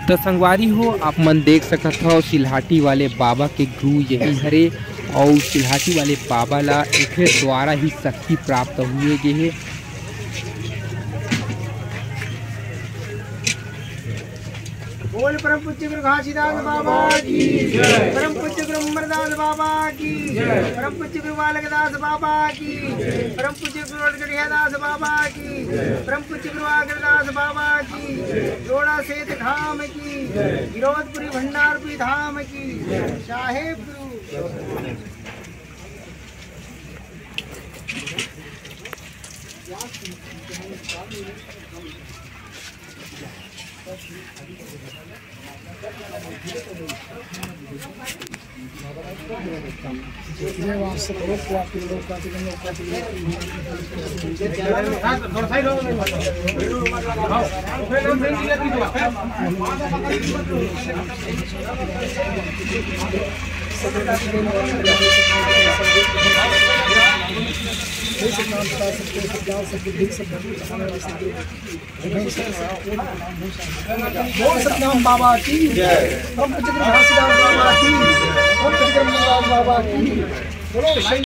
तो संगवारी हो आप मन देख सकत हो सिलहाटी वाले बाबा के गुरु यही हरे और सिलहाटी वाले बाबा ला एक द्वारा ही शक्ति प्राप्त हुए गे हे। बोल परम पूज्य गुरु घासीदास बाबा की जय, परम पूज्य गुरु अमरदास बाबा की जय, परम पूज्य गुरु बालकदास बाबा की जय, परम पूज्य गुरु गढ़ियादास बाबा की जय, परम पूज्य गुरु आगरदास बाबा की जय, जोड़ा सेठ धाम की जय, विरोधपुरी भंडारपुरी धाम की जय, साहेब गुरु सतनाम बाबा की जय, बाबा की, बाबा की।